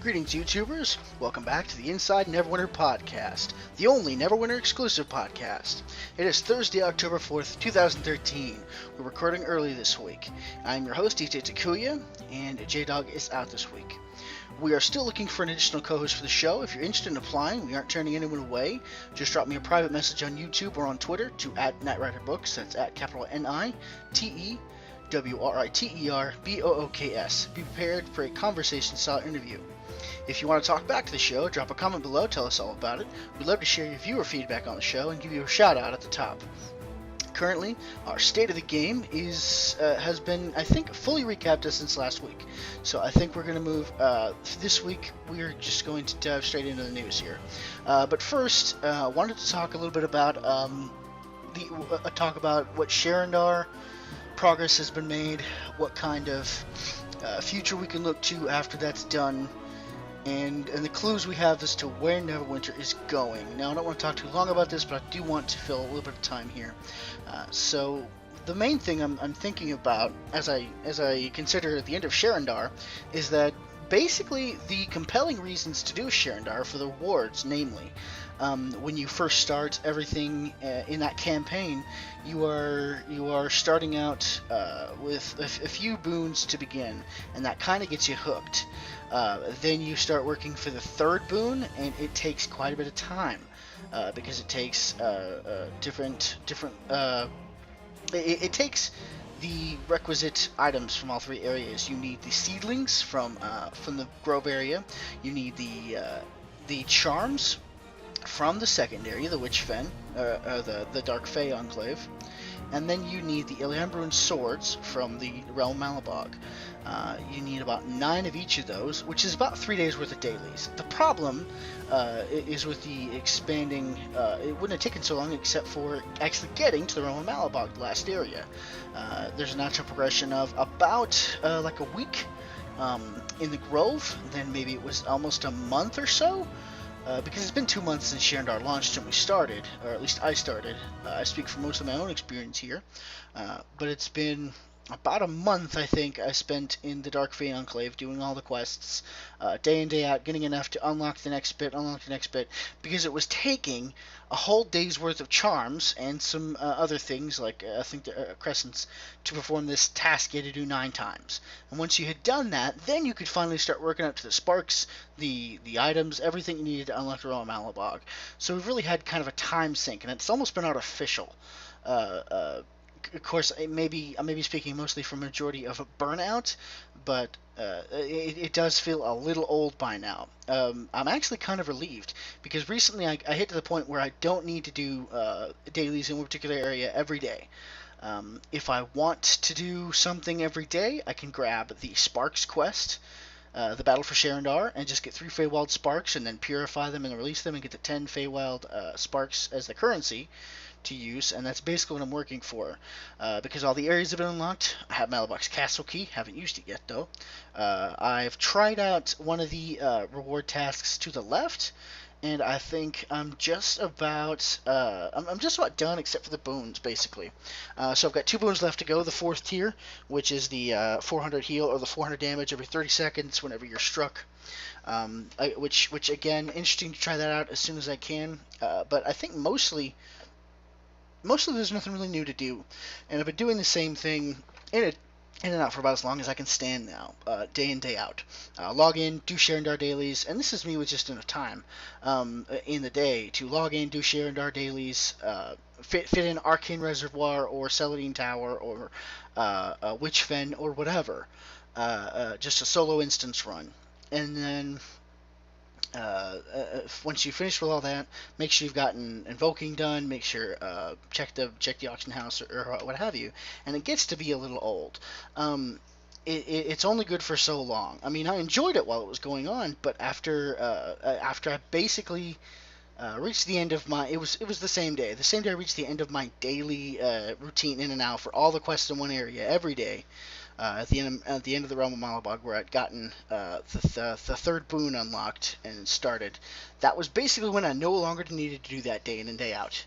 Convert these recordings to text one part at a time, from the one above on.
Greetings, YouTubers. Welcome back to the Inside Neverwinter podcast, the only Neverwinter exclusive podcast. It is Thursday, October 4th, 2013. We're recording early this week. I'm your host, DJ Takuya, and J-Dog is out this week. We are still looking for an additional co-host for the show. If you're interested in applying, we aren't turning anyone away. Just drop me a private message on YouTube or on Twitter to @NightRiderBooks. That's at capital NITEWRITERBOOKS. Be prepared for a conversation-style interview. If you want to talk back to the show, drop a comment below, tell us all about it. We'd love to share your viewer feedback on the show and give you a shout out at the top. Currently, our state of the game has been, I think, fully recapped since last week. So I think we're going to move, this week we're just going to dive straight into the news here. But first, I wanted to talk a little bit about, talk about what Sharandar progress has been made, what kind of future we can look to after that's done, and the clues we have as to where Neverwinter is going. Now, I don't want to talk too long about this, but I do want to fill a little bit of time here. So the main thing I'm thinking about as I consider the end of Sharandar is that basically the compelling reasons to do Sharandar for the rewards, namely, when you first start everything in that campaign, you are starting out with a few boons to begin, and that kind of gets you hooked. Then you start working for the third boon, and it takes quite a bit of time because it takes it takes the requisite items from all three areas. You need the seedlings from the grove area. You need the charms from the second area, the Witch Fen, the Dark Fae Enclave, and then you need the Illiambruan swords from the Realm Malabog. You need about 9 of each of those, which is about 3 days worth of dailies. The problem is with the expanding, it wouldn't have taken so long except for actually getting to the Realm of Malabog, the last area. There's a natural progression of about like a week in the Grove, then maybe it was almost a month or so. Because it's been 2 months since Sharandar launched and we started, or at least I started. I speak from most of my own experience here, but it's been about a month, I think, I spent in the Dark Fae Enclave doing all the quests, day in, day out, getting enough to unlock the next bit, because it was taking a whole day's worth of charms and some other things, like I think the crescents, to perform this task you had to do 9 times. And once you had done that, then you could finally start working up to the sparks, the items, everything you needed to unlock the Realm of Malabog. So we've really had kind of a time sink, and it's almost been artificial. Of course, I may be speaking mostly from a majority of a burnout, but it does feel a little old by now. I'm actually kind of relieved, because recently I hit to the point where I don't need to do dailies in one particular area every day. If I want to do something every day, I can grab the Sparks quest, the Battle for Sharandar, and just get 3 Feywild Sparks, and then purify them and release them, and get the 10 Feywild Sparks as the currency to use, and that's basically what I'm working for, because all the areas have been unlocked. I have Malabox Castle Key, haven't used it yet though. I've tried out one of the reward tasks to the left, and I think I'm just about done except for the boons, basically. So I've got 2 boons left to go. The 4th tier, which is the 400 heal or the 400 damage every 30 seconds whenever you're struck. Which again, interesting to try that out as soon as I can. But I think mostly there's nothing really new to do, and I've been doing the same thing in and out for about as long as I can stand now, day in, day out. Log in, do Sharandar dailies, and this is me with just enough time in the day to log in, do Sharandar dailies, fit in Arcane Reservoir or Celadine Tower or Witch Fen or whatever, just a solo instance run, and then once you finish with all that, make sure you've gotten invoking done. Make sure check the auction house or what have you. And it gets to be a little old. It's only good for so long. I mean, I enjoyed it while it was going on, but after I basically reached the end of my, it was the same day. The same day I reached the end of my daily routine in and out for all the quests in one area every day. At the end of the Realm of Malabog, where I'd gotten the 3rd boon unlocked and started, that was basically when I no longer needed to do that day in and day out.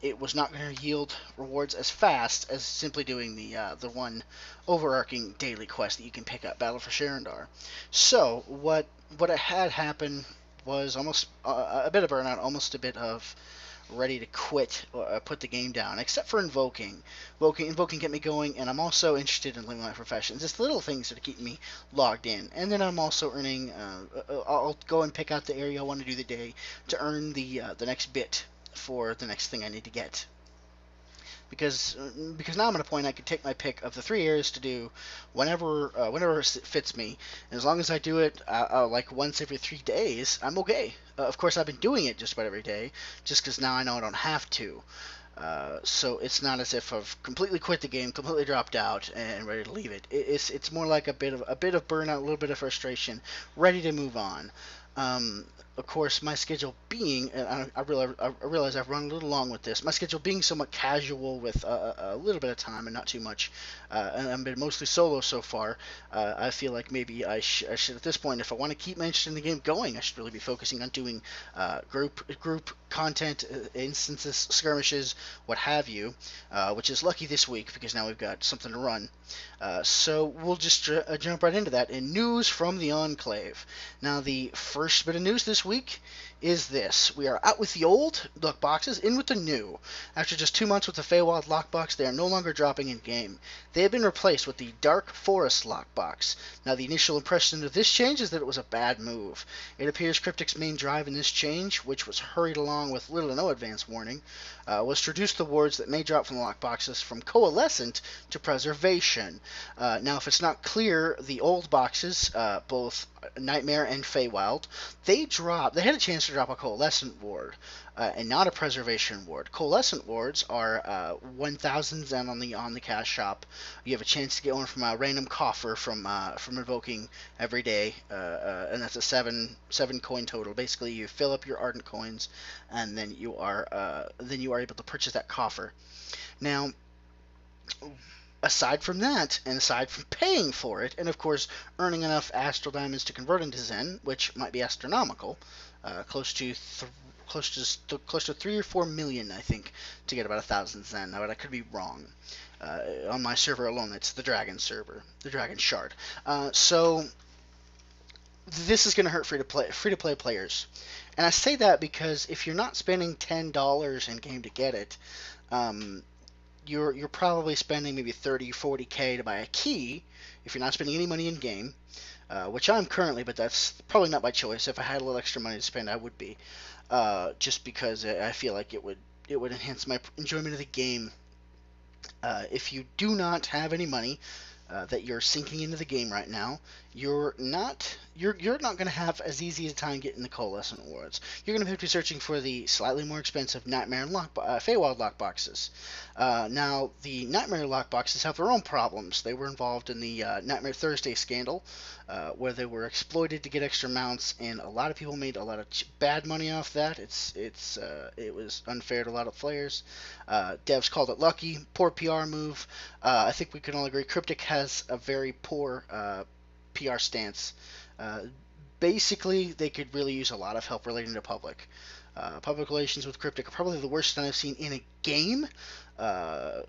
it was not going to yield rewards as fast as simply doing the one overarching daily quest that you can pick up, Battle for Sharandar. So what had happened was almost a bit of burnout, almost a bit of ready to quit or put the game down, except for invoking. Invoking kept me going, and I'm also interested in living my professions. It's the little things that are keeping me logged in. And then I'm also earning. I'll go and pick out the area I want to do the day to earn the next bit for the next thing I need to get. Because now I'm at a point I can take my pick of the 3 areas to do whenever it fits me, and as long as I do it like once every 3 days, I'm okay. Of course, I've been doing it just about every day, just because now I know I don't have to. So it's not as if I've completely quit the game, completely dropped out, and ready to leave it. It's more like a bit of burnout, a little bit of frustration, ready to move on. Um, of course, my schedule being, and I realize I've run a little long with this. My schedule being somewhat casual with a little bit of time and not too much, and I've been mostly solo so far. I feel like maybe I should at this point, if I want to keep my interest in the game going, I should really be focusing on doing group content, instances, skirmishes, what have you, which is lucky this week because now we've got something to run. So we'll just jump right into that. In news from the Enclave. Now, the first bit of news this week is this. We are out with the old lockboxes, in with the new. After just 2 months with the Feywild lockbox, they are no longer dropping in-game. They have been replaced with the Dark Forest lockbox. Now, the initial impression of this change is that it was a bad move. It appears Cryptic's main drive in this change, which was hurried along with little to no advance warning, was to reduce the wards that may drop from the lockboxes from Coalescent to Preservation. Now, if it's not clear, the old boxes, both Nightmare and Feywild, they had a chance to drop a Coalescent ward, and not a Preservation ward. Coalescent wards are 1,000 Zen on the cash shop. You have a chance to get one from a random coffer from invoking every day, and that's a seven coin total. Basically, you fill up your ardent coins, and then you are able to purchase that coffer. Now, aside from that, and aside from paying for it, and of course earning enough astral diamonds to convert into Zen, which might be astronomical, close to 3 or 4 million, I think, to get about 1,000 Zen. Now, but I could be wrong. On my server alone, it's the Dragon server, the Dragon Shard. So this is going to hurt free-to-play players, and I say that because if you're not spending $10 in game to get it, you're probably spending maybe 30, 40K to buy a key if you're not spending any money in game, which I'm currently, but that's probably not by choice. If I had a little extra money to spend, I would be, just because I feel like it would enhance my enjoyment of the game. If you do not have any money that you're sinking into the game right now, you're not going to have as easy a time getting the Coalescent wards. You're going to have to be searching for the slightly more expensive Nightmare and Feywild lockboxes. Now, the Nightmare lockboxes have their own problems. They were involved in the Nightmare Thursday scandal, where they were exploited to get extra mounts, and a lot of people made a lot of bad money off that. It was unfair to a lot of players. Devs called it lucky, poor PR move. I think we can all agree Cryptic has a very poor PR stance. Basically, they could really use a lot of help relating to public. Public relations with Cryptic are probably the worst I've seen in a game that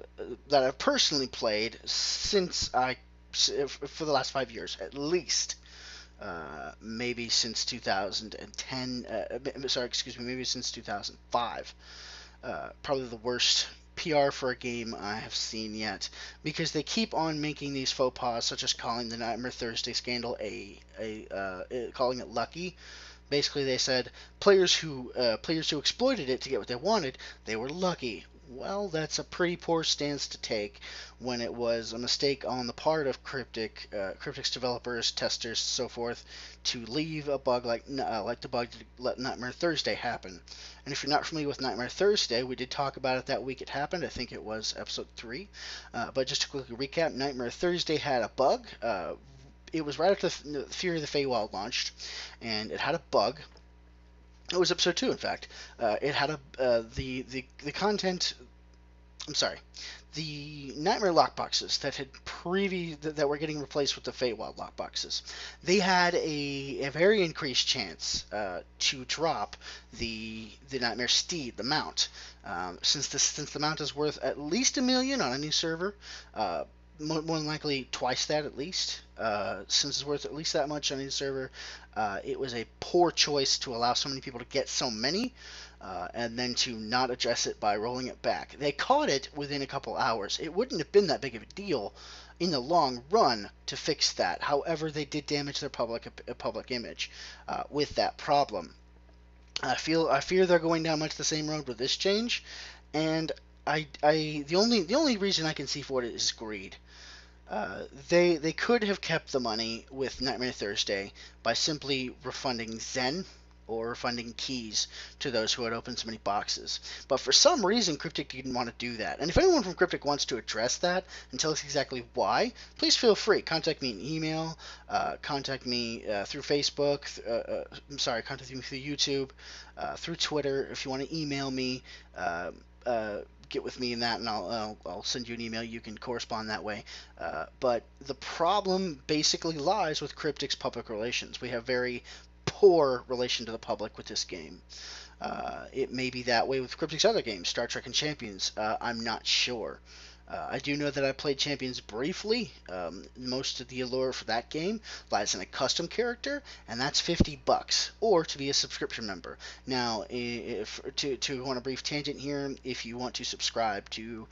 I've personally played for the last 5 years, at least. Maybe since 2010. Maybe since 2005. Probably the worst PR for a game I have seen yet, because they keep on making these faux pas, such as calling the Nightmare Thursday scandal calling it lucky. Basically, they said players who exploited it to get what they wanted, they were lucky. Well, that's a pretty poor stance to take when it was a mistake on the part of Cryptic's developers, testers, so forth, to leave a bug like the bug to let Nightmare Thursday happen. And if you're not familiar with Nightmare Thursday, we did talk about it that week it happened. I think it was episode 3. But just to quickly recap, Nightmare Thursday had a bug. It was right after the Fury of the Feywild launched, and it had a bug. It was episode 2, in fact. It had the content I'm sorry, the Nightmare lockboxes that were getting replaced with the Feywild lockboxes, they had a very increased chance to drop the Nightmare Steed, the mount. Since the mount is worth at least 1 million on any server, more than likely twice that at least. Since it's worth at least that much on any server, it was a poor choice to allow so many people to get so many, and then to not address it by rolling it back. They caught it within a couple hours. It wouldn't have been that big of a deal in the long run to fix that. However, they did damage their public image with that problem. I fear they're going down much the same road with this change, and the only reason I can see for it is greed. They could have kept the money with Nightmare Thursday by simply refunding Zen or refunding keys to those who had opened so many boxes. But for some reason, Cryptic didn't want to do that. And if anyone from Cryptic wants to address that and tell us exactly why, please feel free. Contact me in email, contact me through Facebook, contact me through YouTube, through Twitter. If you want to email me, get with me in that, and I'll send you an email. You can correspond that way. But the problem basically lies with Cryptic's public relations. We have very poor relation to the public with this game. It may be that way with Cryptic's other games, Star Trek and Champions. I'm not sure. I do know that I played Champions briefly. Most of the allure for that game lies in a custom character, and that's $50, or to be a subscription member. Now, if to go on a brief tangent here, if you want to subscribe to,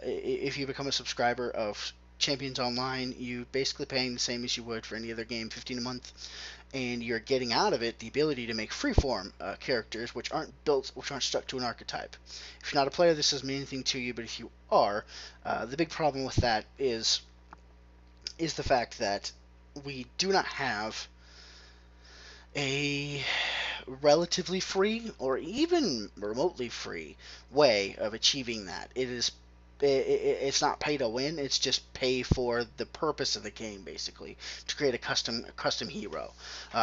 if you become a subscriber of Champions Online, you basically paying the same as you would for any other game, 15 a month, and you're getting out of it the ability to make freeform characters which aren't stuck to an archetype. If you're not a player, this doesn't mean anything to you, but if you are, the big problem with that is the fact that we do not have a relatively free or even remotely free way of achieving that. It's not pay to win. It's just pay for the purpose of the game, basically, to create a custom hero.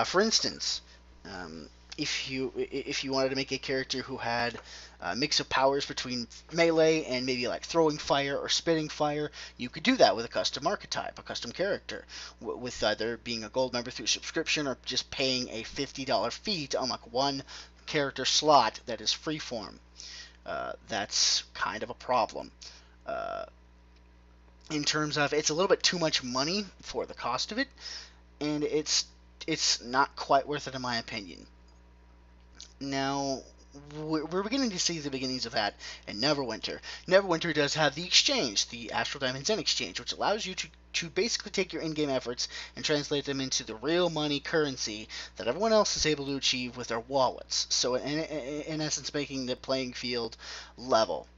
For instance, if you wanted to make a character who had a mix of powers between melee and maybe like throwing fire or spitting fire, you could do that with a custom archetype, a custom character, with either being a gold member through subscription or just paying a $50 fee to unlock one character slot that is freeform. That's kind of a problem. In terms of, it's a little bit too much money for the cost of it, and it's not quite worth it in my opinion. Now, we're beginning to see the beginnings of that in Neverwinter. Neverwinter does have the exchange, the Astral Diamond Zen exchange, which allows you to basically take your in-game efforts and translate them into the real money currency that everyone else is able to achieve with their wallets. So in essence, making the playing field level.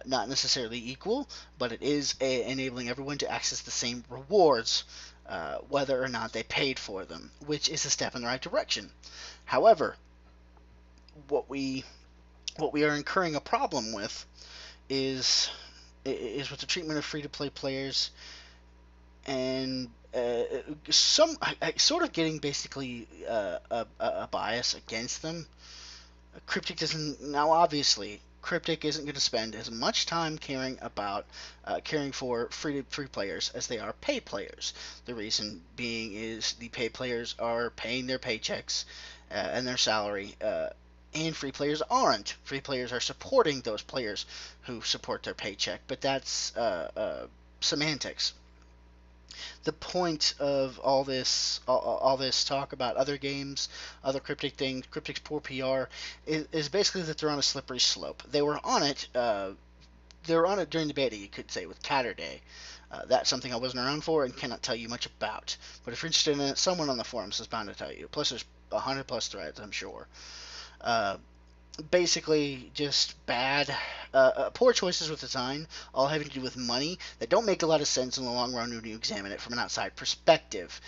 Not necessarily equal, but it is enabling everyone to access the same rewards, whether or not they paid for them, which is a step in the right direction. However, what we are incurring a problem with is with the treatment of free-to-play players, and some sort of getting basically a bias against them. Cryptic doesn't now obviously. Cryptic isn't going to spend as much time caring for free players as they are pay players. The reason being is the pay players are paying their paychecks and their salary, and free players aren't. Free players are supporting those players who support their paycheck, but that's semantics. The point of all this talk about other games, other Cryptic things, Cryptic's poor PR, is basically that they're on a slippery slope. They were on it. They were on it during the beta, you could say, with Catterday. That's something I wasn't around for and cannot tell you much about. But if you're interested in it, someone on the forums is bound to tell you. Plus, there's 100 plus threads, I'm sure. Basically just bad, poor choices with design, all having to do with money that don't make a lot of sense in the long run when you examine it from an outside perspective.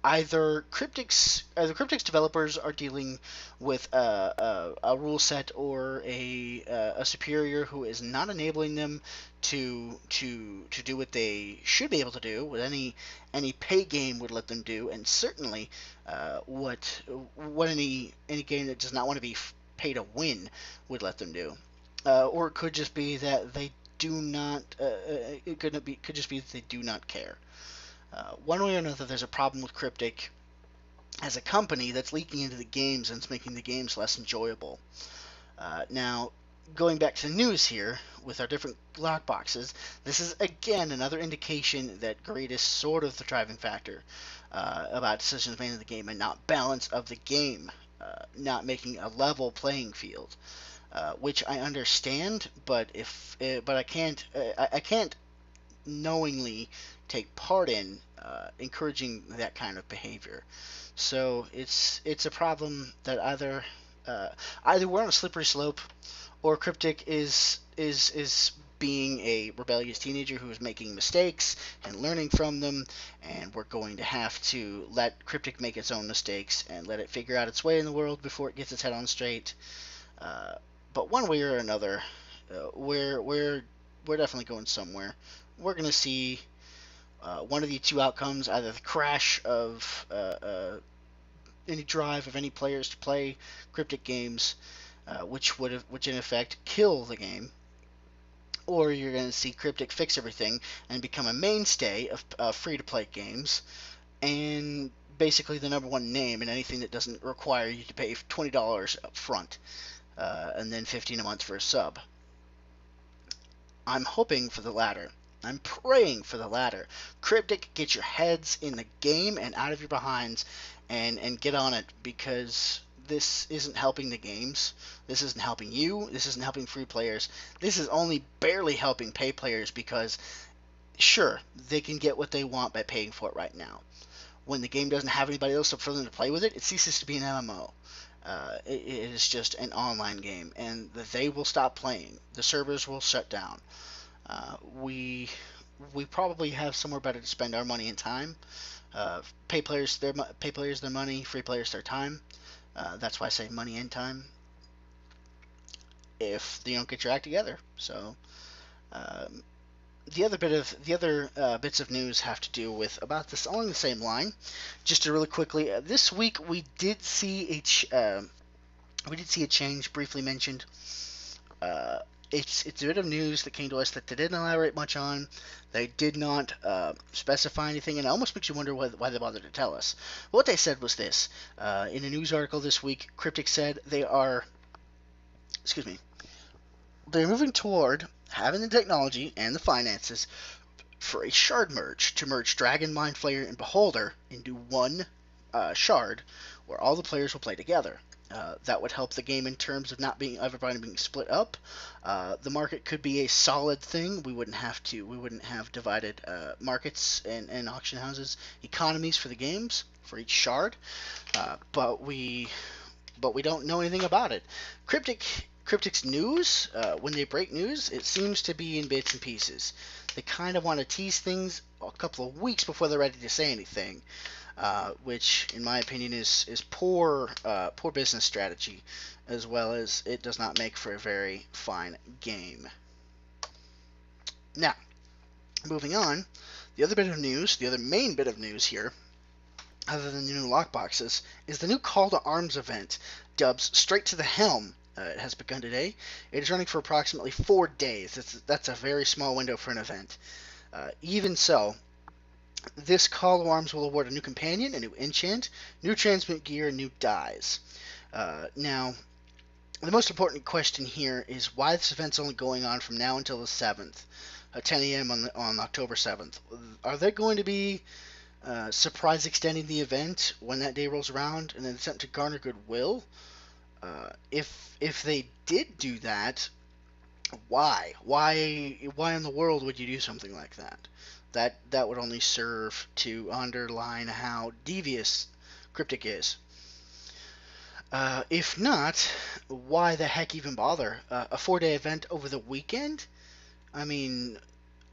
Either Cryptic's developers are dealing with a rule set or a superior who is not enabling them to do what they should be able to do, what any pay game would let them do, and certainly what any game that does not want to be pay to win would let them do. or it could just be that they do not. Could just be that they do not care. One way or another, there's a problem with Cryptic as a company that's leaking into the games and it's making the games less enjoyable. Now, going back to the news here with our different lockboxes, this is again another indication that greed is sort of the driving factor about decisions made in the game and not balance of the game, not making a level playing field. Which I understand, but I can't knowingly take part in encouraging that kind of behavior. So it's a problem that either we're on a slippery slope, or Cryptic is being a rebellious teenager who is making mistakes and learning from them, and we're going to have to let Cryptic make its own mistakes and let it figure out its way in the world before it gets its head on straight. Uh, but one way or another, we're definitely going somewhere. We're gonna see one of the two outcomes: either the crash of any drive of any players to play Cryptic games, which in effect kill the game, or you're going to see Cryptic fix everything and become a mainstay of free-to-play games, and basically the number one name in anything that doesn't require you to pay $20 up front, and then $15 a month for a sub. I'm hoping for the latter. I'm praying for the latter. Cryptic, get your heads in the game and out of your behinds, and get on it, because this isn't helping the games. This isn't helping you. This isn't helping free players. This is only barely helping pay players, because sure, they can get what they want by paying for it right now. When the game doesn't have anybody else for them to play with it, it ceases to be an MMO. It is just an online game, and they will stop playing. The servers will shut down. Uh, we we probably have somewhere better to spend our money and time. Pay players their money, free players their time. That's why I say money and time. If you don't get your act together, so um, the other bits of news have to do with about this along the same line. Just to really quickly, this week we did see a change briefly mentioned. Uh, it's a bit of news that came to us that they didn't elaborate much on. They did not specify anything, and it almost makes you wonder why they bothered to tell us. What they said was this: in a news article this week, Cryptic said excuse me, they're moving toward having the technology and the finances for a shard merge to merge Dragon, Mind Flayer, and Beholder into one shard, where all the players will play together. That would help the game in terms of not being everybody being split up. The market could be a solid thing. We wouldn't have divided markets and auction houses economies for the games for each shard. But we don't know anything about it. Cryptic's news, when they break news, it seems to be in bits and pieces. They kind of want to tease things a couple of weeks before they're ready to say anything, which, in my opinion, is poor business strategy, as well as it does not make for a very fine game. Now, moving on, the other main bit of news here, other than the new lockboxes, is the new Call to Arms event, dubbed Straight to the Helm. It has begun today. It is running for approximately 4 days. That's a very small window for an event. Even so, this Call to Arms will award a new companion, a new enchant, new transmute gear, and new dies. Now, the most important question here is why this event's only going on from now until the 7th, 10 a.m. on October 7th. Are they going to be surprise extending the event when that day rolls around in an attempt to garner goodwill? If they did do that, why? Why in the world would you do something like that? That would only serve to underline how devious Cryptic is. If not, why the heck even bother? A 4-day event over the weekend? I mean,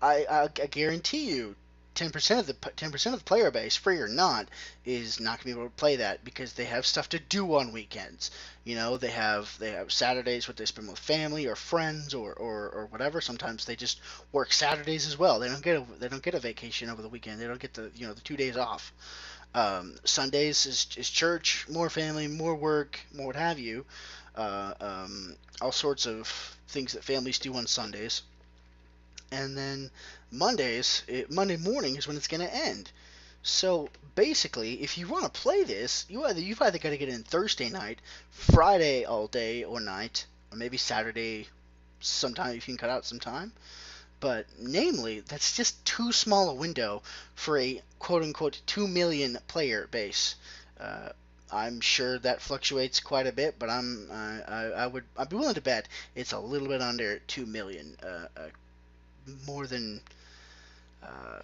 I guarantee you, 10% of the 10% of the player base, free or not, is not going to be able to play that because they have stuff to do on weekends. You know, they have Saturdays where they spend with family or friends or whatever. Sometimes they just work Saturdays as well. They don't get a vacation over the weekend. They don't get the 2 days off. Sundays is church, more family, more work, more what have you. Uh, um, all sorts of things that families do on Sundays. And then Monday morning is when it's going to end. So basically, if you want to play this, you've either got to get in Thursday night, Friday all day or night, or maybe Saturday sometime if you can cut out some time. But namely, that's just too small a window for a quote unquote 2 million player base. Uh, I'm sure that fluctuates quite a bit, but I'd be willing to bet it's a little bit under 2 million. More than uh,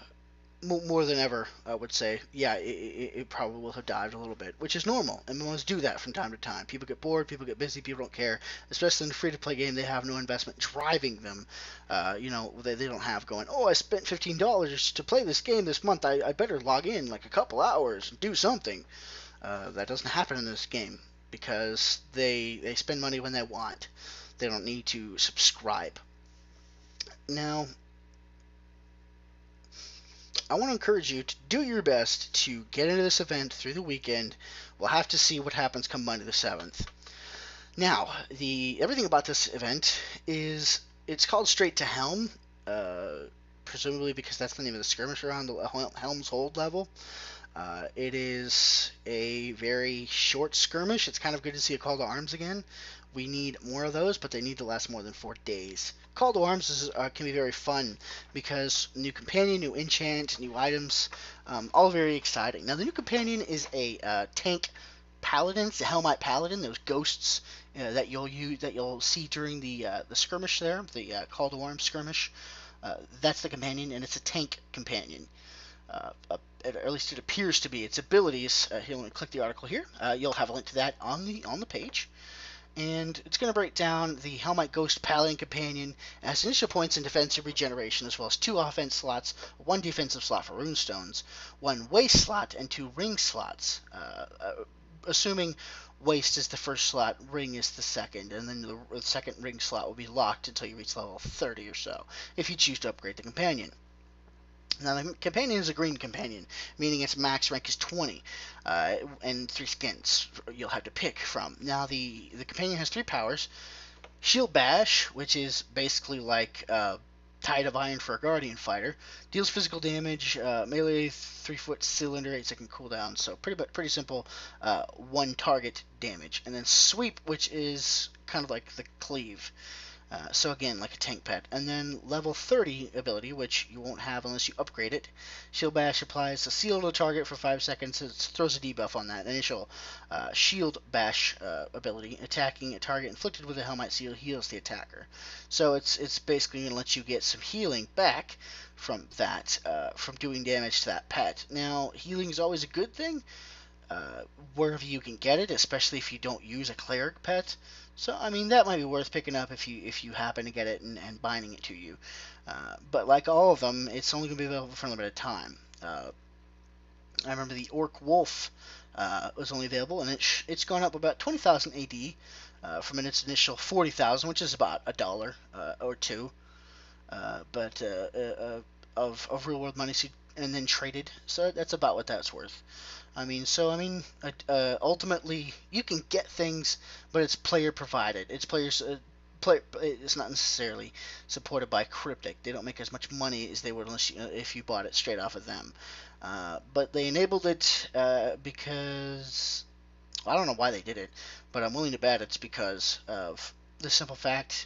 more than ever, I would say. Yeah, it probably will have dived a little bit, which is normal. MMOs do that from time to time. People get bored, people get busy, people don't care. Especially in a free-to-play game, they have no investment driving them. They don't have going, oh, I spent $15 to play this game this month. I better log in like a couple hours and do something. That doesn't happen in this game because they spend money when they want. They don't need to subscribe. Now, I want to encourage you to do your best to get into this event through the weekend. We'll have to see what happens come Monday the 7th. Now, everything about this event is it's called Straight to Helm, presumably because that's the name of the skirmish around the Helm's Hold level. It is a very short skirmish. It's kind of good to see a call to arms again. We need more of those, but they need to last more than 4 days. Call to arms can be very fun because new companion, new enchant, new items, all very exciting. Now the new companion is a tank paladin. It's a Helmite paladin. Those ghosts that you'll see during the skirmish there, the call to arms skirmish. That's the companion, and it's a tank companion. Or at least it appears to be. Its abilities. Here, let me click the article here. You'll have a link to that on the page. And it's going to break down the Helmite Ghost Paladin Companion as initial points in defensive regeneration, as well as 2 offense slots, 1 defensive slot for runestones, 1 waste slot, and 2 ring slots. Assuming waste is the first slot, ring is the second, and then the second ring slot will be locked until you reach level 30 or so, if you choose to upgrade the companion. Now, the companion is a green companion, meaning its max rank is 20, and 3 skins you'll have to pick from. Now, the companion has 3 powers. Shield Bash, which is basically like Tide of Iron for a Guardian fighter, deals physical damage, melee 3-foot cylinder, 8-second cooldown, so pretty simple 1 target damage. And then Sweep, which is kind of like the Cleave. So again, like a tank pet. And then level 30 ability, which you won't have unless you upgrade it. Shield Bash applies a seal to the target for 5 seconds. It throws a debuff on that. Initial Shield Bash ability. Attacking a target inflicted with a Helmite Seal heals the attacker. So it's basically going to let you get some healing back from that, from doing damage to that pet. Now, healing is always a good thing. Wherever you can get it, especially if you don't use a cleric pet. So, I mean, that might be worth picking up if you happen to get it and binding it to you. But like all of them, it's only going to be available for a limited time. I remember the Orc Wolf was only available, and it's gone up about 20,000 AD from its initial 40,000, which is about $1 or $2. But of real world money, and then traded. So that's about what that's worth. Ultimately, you can get things, but it's player provided. It's It's not necessarily supported by Cryptic. They don't make as much money as they would if you bought it straight off of them. But they enabled it because I don't know why they did it, but I'm willing to bet it's because of the simple fact.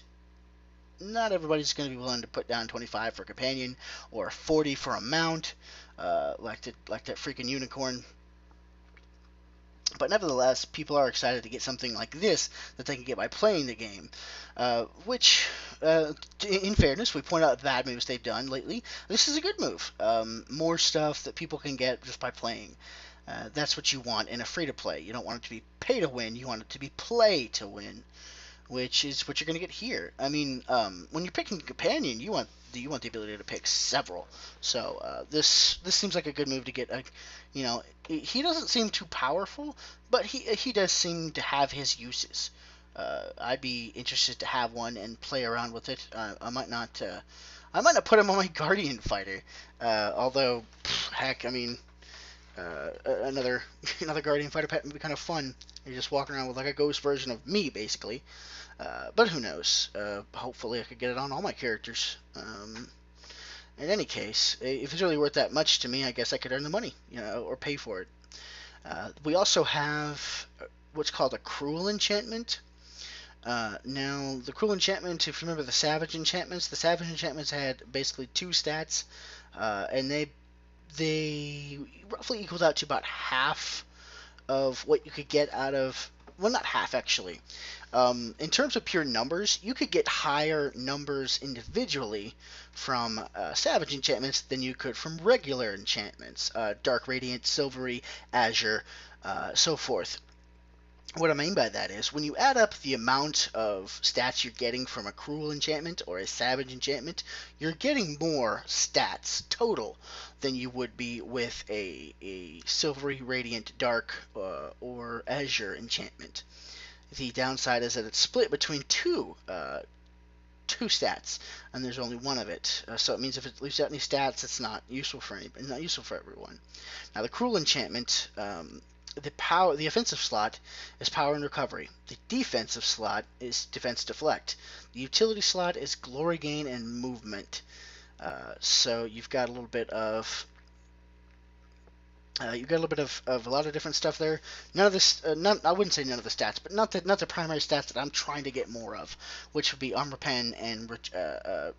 Not everybody's going to be willing to put down 25 for a companion or 40 for a mount, like that freaking unicorn. But nevertheless, people are excited to get something like this that they can get by playing the game. In fairness, we point out the bad moves they've done lately. This is a good move. More stuff that people can get just by playing. That's what you want in a free-to-play. You don't want it to be pay to win. You want it to be play to win, which is what you're going to get here. I mean, when you're picking a companion, you want you want the ability to pick several. So this seems like a good move to get. You know, he doesn't seem too powerful, but he does seem to have his uses. I'd be interested to have one and play around with it. I might not. I might not put him on my Guardian fighter. Although, heck, I mean, another another Guardian fighter pet would be kind of fun. You're just walking around with like a ghost version of me, basically. But who knows? Hopefully, I could get it on all my characters. In any case, if it's really worth that much to me, I guess I could earn the money, or pay for it. We also have what's called a cruel enchantment. Now, the cruel enchantment, if you remember the savage enchantments had basically two stats, and they roughly equaled out to about half of what you could get out of. Well, not half actually. In terms of pure numbers, you could get higher numbers individually from Savage enchantments than you could from regular enchantments. Dark Radiant, Silvery, Azure, so forth. What I mean by that is when you add up the amount of stats you're getting from a cruel enchantment or a savage enchantment, you're getting more stats total than you would be with a silvery, radiant, dark, or azure enchantment. The downside is that it's split between two stats, and there's only one of it. So it means if it leaves out any stats, it's not useful for not useful for everyone. Now the cruel enchantment, the offensive slot is power and recovery. The defensive slot is defense deflect. The utility slot is glory gain and movement. So you've got a little bit of a lot of different stuff there. None of this, I wouldn't say none of the stats, but not the primary stats that I'm trying to get more of, which would be armor pen and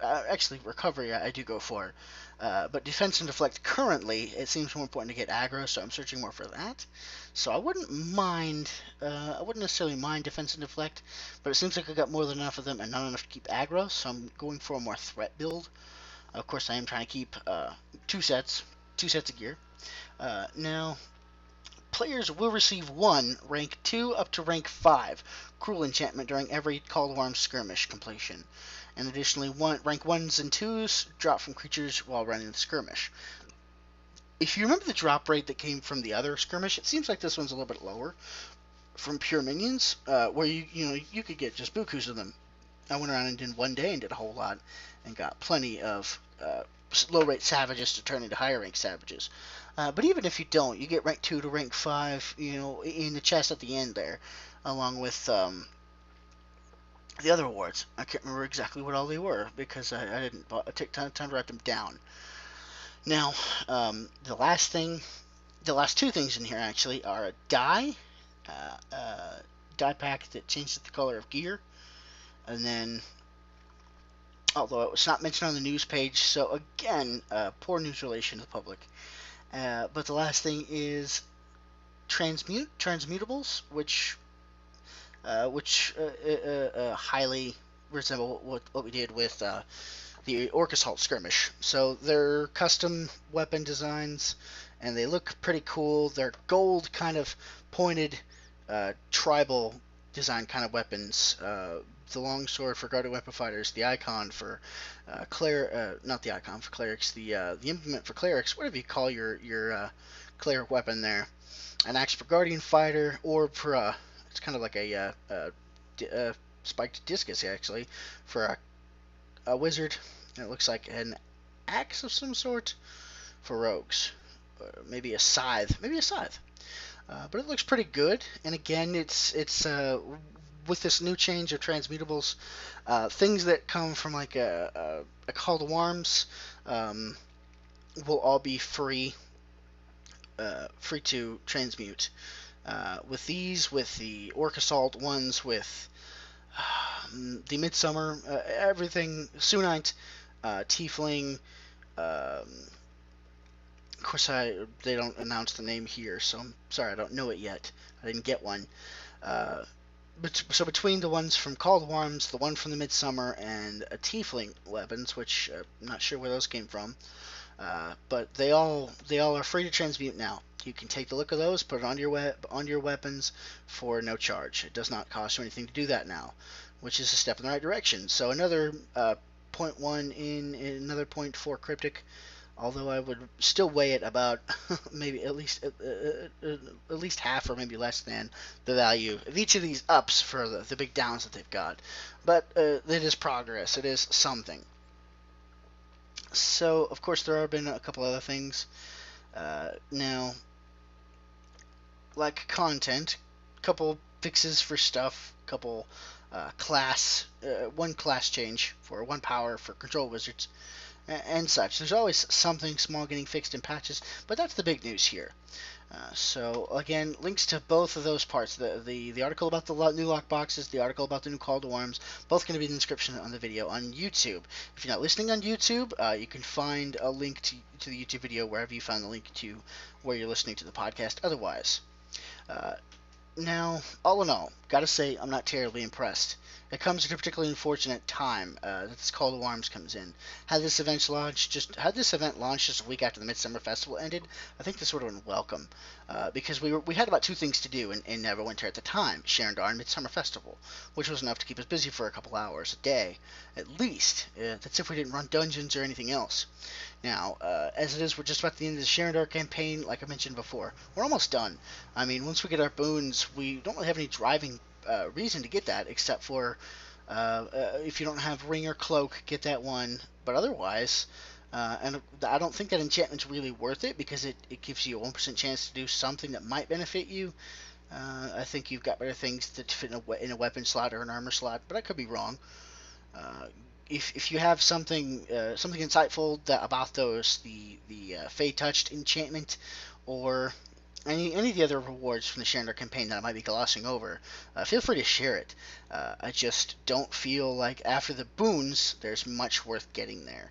actually recovery. I do go for, but defense and deflect currently it seems more important to get aggro, so I'm searching more for that. So I wouldn't mind, I wouldn't necessarily mind defense and deflect, but it seems like I got more than enough of them and not enough to keep aggro, so I'm going for a more threat build. Of course, I am trying to keep two sets of gear. Now, players will receive one rank 2 up to rank 5 cruel enchantment during every Call to Arms skirmish completion. And additionally, rank 1s and 2s drop from creatures while running the skirmish. If you remember the drop rate that came from the other skirmish, it seems like this one's a little bit lower from pure minions, where you could get just bukus of them. I went around and did one day and did a whole lot and got plenty of low rate savages to turn into higher rank savages. But even if you don't, you get rank 2 to rank 5, in the chest at the end there, along with the other awards. I can't remember exactly what all they were because I didn't take time to write them down. Now, the last two things in here actually are a dye pack that changes the color of gear, and then, although it was not mentioned on the news page, so again, poor news relation to the public. But the last thing is transmutables, which highly resemble what we did with the Orc Assault skirmish. So they're custom weapon designs, and they look pretty cool. They're gold kind of pointed tribal design kind of weapons. The longsword for guarded weapon fighters, the icon for not the icon for clerics, the implement for clerics, whatever you call your cleric weapon there. An axe for guardian fighter, or for it's kind of like a spiked discus actually for a wizard. And it looks like an axe of some sort for rogues, maybe a scythe, but it looks pretty good. And again, it's with this new change of transmutables, things that come from like a Call to Arms will all be free to transmute. With the Orc Assault ones, with the Midsummer, everything, Sunite, Tiefling, of course they don't announce the name here, so I'm sorry I don't know it yet. I didn't get one. So between the ones from Call to Arms, the one from the Midsummer, and a Tiefling weapons, which I'm not sure where those came from, but they all are free to transmute now. You can take the look of those, put it onto your weapons for no charge. It does not cost you anything to do that now, which is a step in the right direction. So another 0.1 in another 0.4 Cryptic, although I would still weigh it about maybe at least half or maybe less than the value of each of these ups for the big downs that they've got. But it is progress. It is something. So, of course, there have been a couple other things. Now, like content, couple fixes for stuff, couple one class change for one power for control wizards, and such. There's always something small getting fixed in patches, but that's the big news here. So again, links to both of those parts, the article about the new lockboxes, the article about the new call to arms, both going to be in the description on the video on YouTube. If you're not listening on YouTube, you can find a link to the YouTube video wherever you found the link to where you're listening to the podcast otherwise. Now, all in all, gotta say, I'm not terribly impressed. It comes at a particularly unfortunate time that this Call to Arms comes in. Had this event launched just a week after the Midsummer Festival ended, I think this would have been welcome, because we had about two things to do in Neverwinter at the time: Sharandar and Midsummer Festival, which was enough to keep us busy for a couple hours a day, at least. That's if we didn't run dungeons or anything else. Now, as it is, we're just about to the end of the Sharandar campaign, like I mentioned before. We're almost done. I mean, once we get our boons, we don't really have any driving reason to get that, except for if you don't have Ring or Cloak, get that one. But otherwise, and I don't think that enchantment's really worth it, because it gives you a 1% chance to do something that might benefit you. I think you've got better things that fit in a weapon slot or an armor slot, but I could be wrong. If you have something insightful about those, the Fey Touched enchantment, or any of the other rewards from the Sharandar campaign that I might be glossing over, feel free to share it. I just don't feel like after the boons there's much worth getting there.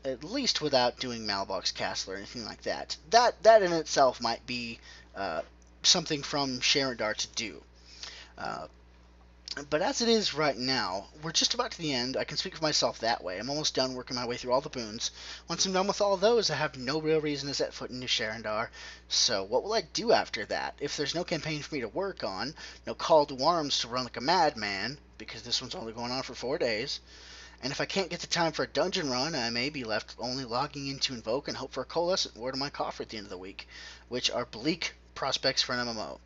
At least without doing Mailbox Castle or anything like that. That in itself might be something from Sharandar to do. But as it is right now, we're just about to the end. I can speak for myself that way. I'm almost done working my way through all the boons. Once I'm done with all those, I have no real reason to set foot into Sharandar. So what will I do after that? If there's no campaign for me to work on, no call to arms to run like a madman, because this one's only going on for 4 days, and if I can't get the time for a dungeon run, I may be left only logging in to invoke and hope for a coalescent word in my coffer at the end of the week, which are bleak prospects for an MMO.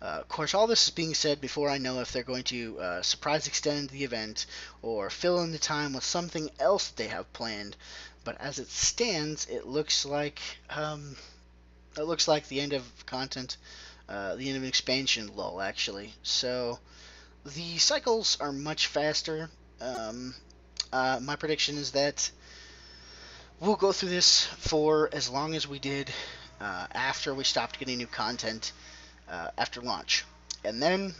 Of course, all this is being said before I know if they're going to surprise extend the event or fill in the time with something else that they have planned. But as it stands, it looks like the end of content, the end of an expansion lull, actually. So the cycles are much faster. My prediction is that we'll go through this for as long as we did after we stopped getting new content. After launch, and then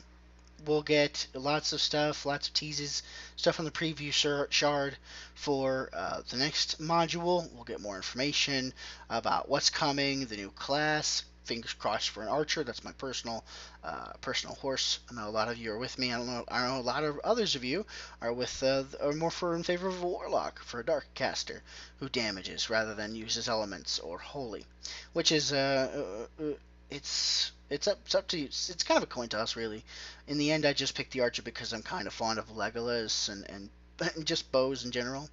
we'll get lots of stuff, lots of teases, stuff on the preview shard for the next module. We'll get more information about what's coming, the new class. Fingers crossed for an archer. That's my personal horse. I know a lot of you are with me. I know a lot of others of you are more in favor of a warlock, for a dark caster who damages rather than uses elements or holy, which is it's up to you. It's kind of a coin toss, really. In the end, I just picked the archer because I'm kind of fond of Legolas and just bows in general.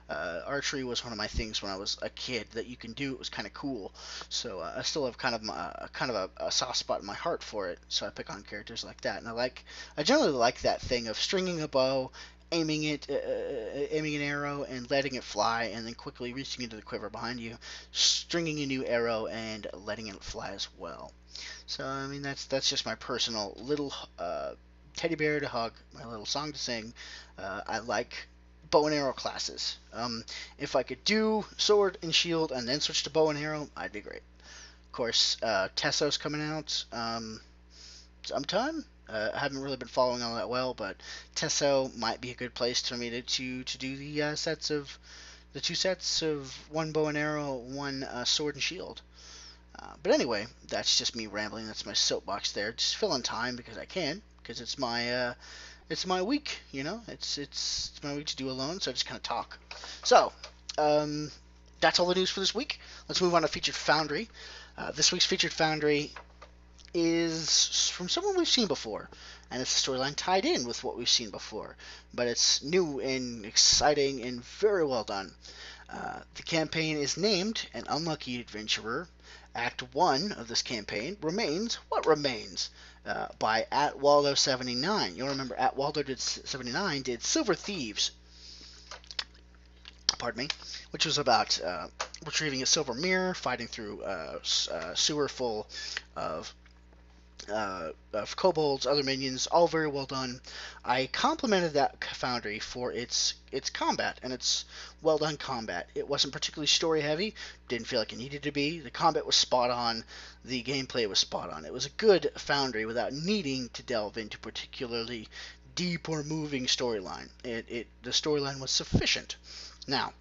Archery was one of my things when I was a kid that you can do. It was kind of cool. So I still have kind of a soft spot in my heart for it. So I pick on characters like that, and I generally like that thing of stringing a bow, aiming an arrow and letting it fly, and then quickly reaching into the quiver behind you, stringing a new arrow and letting it fly as well. So I mean that's just my personal little teddy bear to hug, my little song to sing. I like bow and arrow classes. If I could do sword and shield and then switch to bow and arrow, I'd be great. Of course, Tesso's coming out sometime. I haven't really been following all that well, but Tesso might be a good place for me to do the two sets of one bow and arrow, one sword and shield. But anyway, that's just me rambling. That's my soapbox there. Just filling time because I can, because it's my week. You know, it's my week to do alone, so I just kind of talk. So that's all the news for this week. Let's move on to Featured Foundry. This week's Featured Foundry is from someone we've seen before, and it's a storyline tied in with what we've seen before, but it's new and exciting and very well done. The campaign is named An Unlucky Adventurer. Act 1 of this campaign remains What Remains by @Waldo79. You'll remember @Waldo79 did Silver Thieves, pardon me, which was about retrieving a silver mirror, fighting through a sewer full of kobolds, other minions, all very well done. I complimented that foundry for its combat and its well done combat. It wasn't particularly story heavy, didn't feel like it needed to be. The combat was spot on, the gameplay was spot on. It was a good foundry without needing to delve into particularly deep or moving storyline. The storyline was sufficient. Now,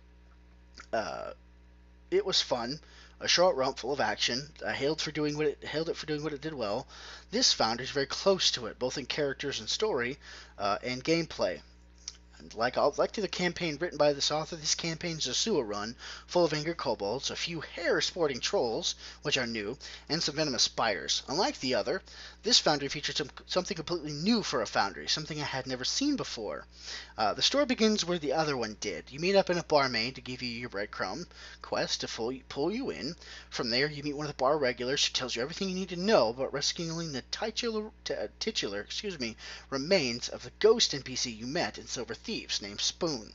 it was fun. A short romp full of action. I hailed it for doing what it did well. This foundry is very close to it, both in characters and story, and gameplay. And like the campaign written by this author, this campaign is a sewer run, full of angry kobolds, a few hair-sporting trolls, which are new, and some venomous spiders. Unlike the other, this foundry featured something completely new for a foundry, something I had never seen before. The story begins where the other one did. You meet up in a barmaid to give you your breadcrumb quest to pull you in. From there, you meet one of the bar regulars who tells you everything you need to know about rescuing the titular remains of the ghost NPC you met in Silver Thieves named Spoon.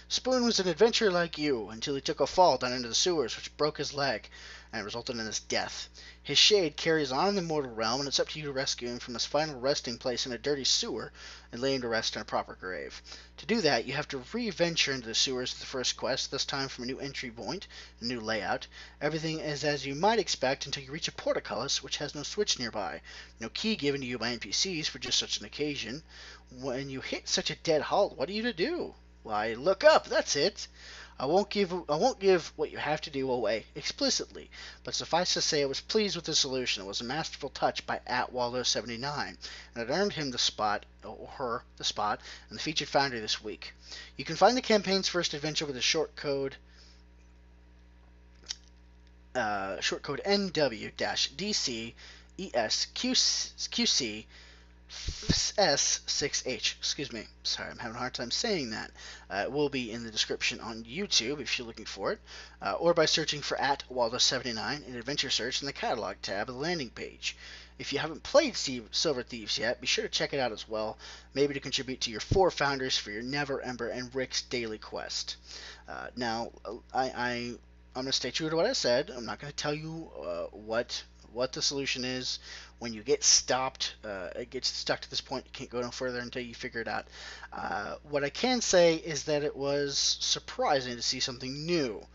Spoon was an adventurer like you until he took a fall down into the sewers, which broke his leg and resulted in his death. His shade carries on in the mortal realm, and it's up to you to rescue him from his final resting place in a dirty sewer and lay him to rest in a proper grave. To do that, you have to re-venture into the sewers of the first quest, this time from a new entry point, a new layout. Everything is as you might expect until you reach a portcullis, which has no switch nearby. No key given to you by NPCs for just such an occasion. When you hit such a dead halt, what are you to do? Why, look up, that's it. I won't give what you have to do away explicitly, but suffice to say I was pleased with the solution. It was a masterful touch by @Waldo79, and it earned him the spot, or her the spot, in the Featured Foundry this week. You can find the campaign's first adventure with the short code NW-DC-ESQC S6H. Excuse me. Sorry, I'm having a hard time saying that. It will be in the description on YouTube if you're looking for it, or by searching for @Waldo79 in Adventure Search in the Catalog tab of the landing page. If you haven't played Silver Thieves yet, be sure to check it out as well, maybe to contribute to your 4 founders for your Never, Ember, and Rick's daily quest. Now, I'm going to stay true to what I said. I'm not going to tell you what the solution is when you get stopped. It gets stuck to this point, you can't go no further until you figure it out. What I can say is that it was surprising to see something new,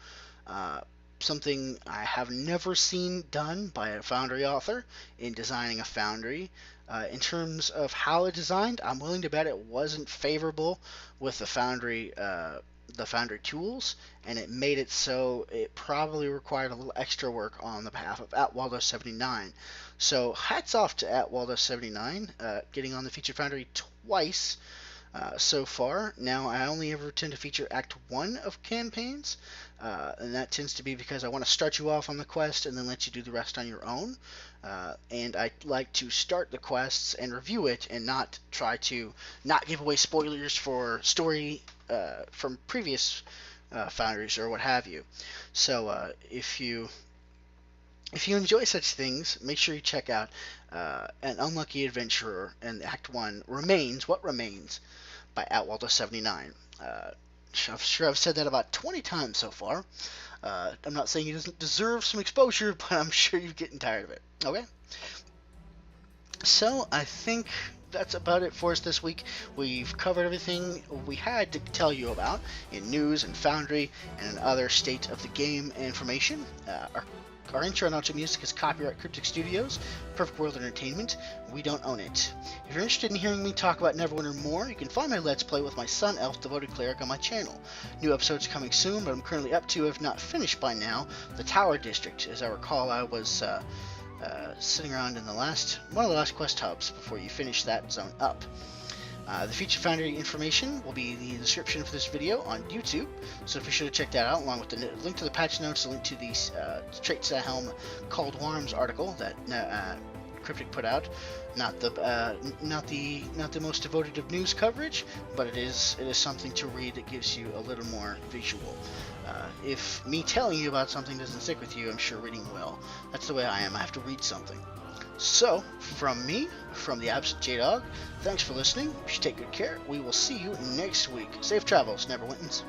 something I have never seen done by a foundry author in designing a foundry. In terms of how it designed, I'm willing to bet it wasn't favorable with the foundry tools, and it made it so it probably required a little extra work on the behalf of @Waldo79. So hats off to @Waldo79, getting on the Featured Foundry twice so far. Now, I only ever tend to feature Act 1 of campaigns, and that tends to be because I want to start you off on the quest and then let you do the rest on your own. And I like to start the quests and review it and not try to not give away spoilers for story from previous foundries or what have you. So if you enjoy such things, make sure you check out An Unlucky Adventurer and Act 1 Remains What Remains by @Waldo79. I'm sure I've said that about 20 times so far. I'm not saying he doesn't deserve some exposure, but I'm sure you're getting tired of it. Okay? So, I think that's about it for us this week. We've covered everything we had to tell you about in news and foundry and other state of the game information. Our intro and outro music is copyright Cryptic Studios, Perfect World Entertainment. We don't own it. If you're interested in hearing me talk about Neverwinter more, you can find my Let's Play with my son, Elf Devoted Cleric, on my channel. New episodes coming soon, but I'm currently up to, if not finished by now, the Tower District. As I recall, I was sitting around in one of the last quest hubs before you finish that zone up. The Featured Foundry information will be in the description for this video on YouTube, so be sure to check that out, along with the link to the patch notes, a link to the Traits That Helm Called Worms article that Cryptic put out. Not the most devoted of news coverage, but it is something to read that gives you a little more visual. If me telling you about something doesn't stick with you, I'm sure reading will. That's the way I am. I have to read something. So, from me, from the absent J-Dog, thanks for listening. You should take good care. We will see you next week. Safe travels, Neverwinters.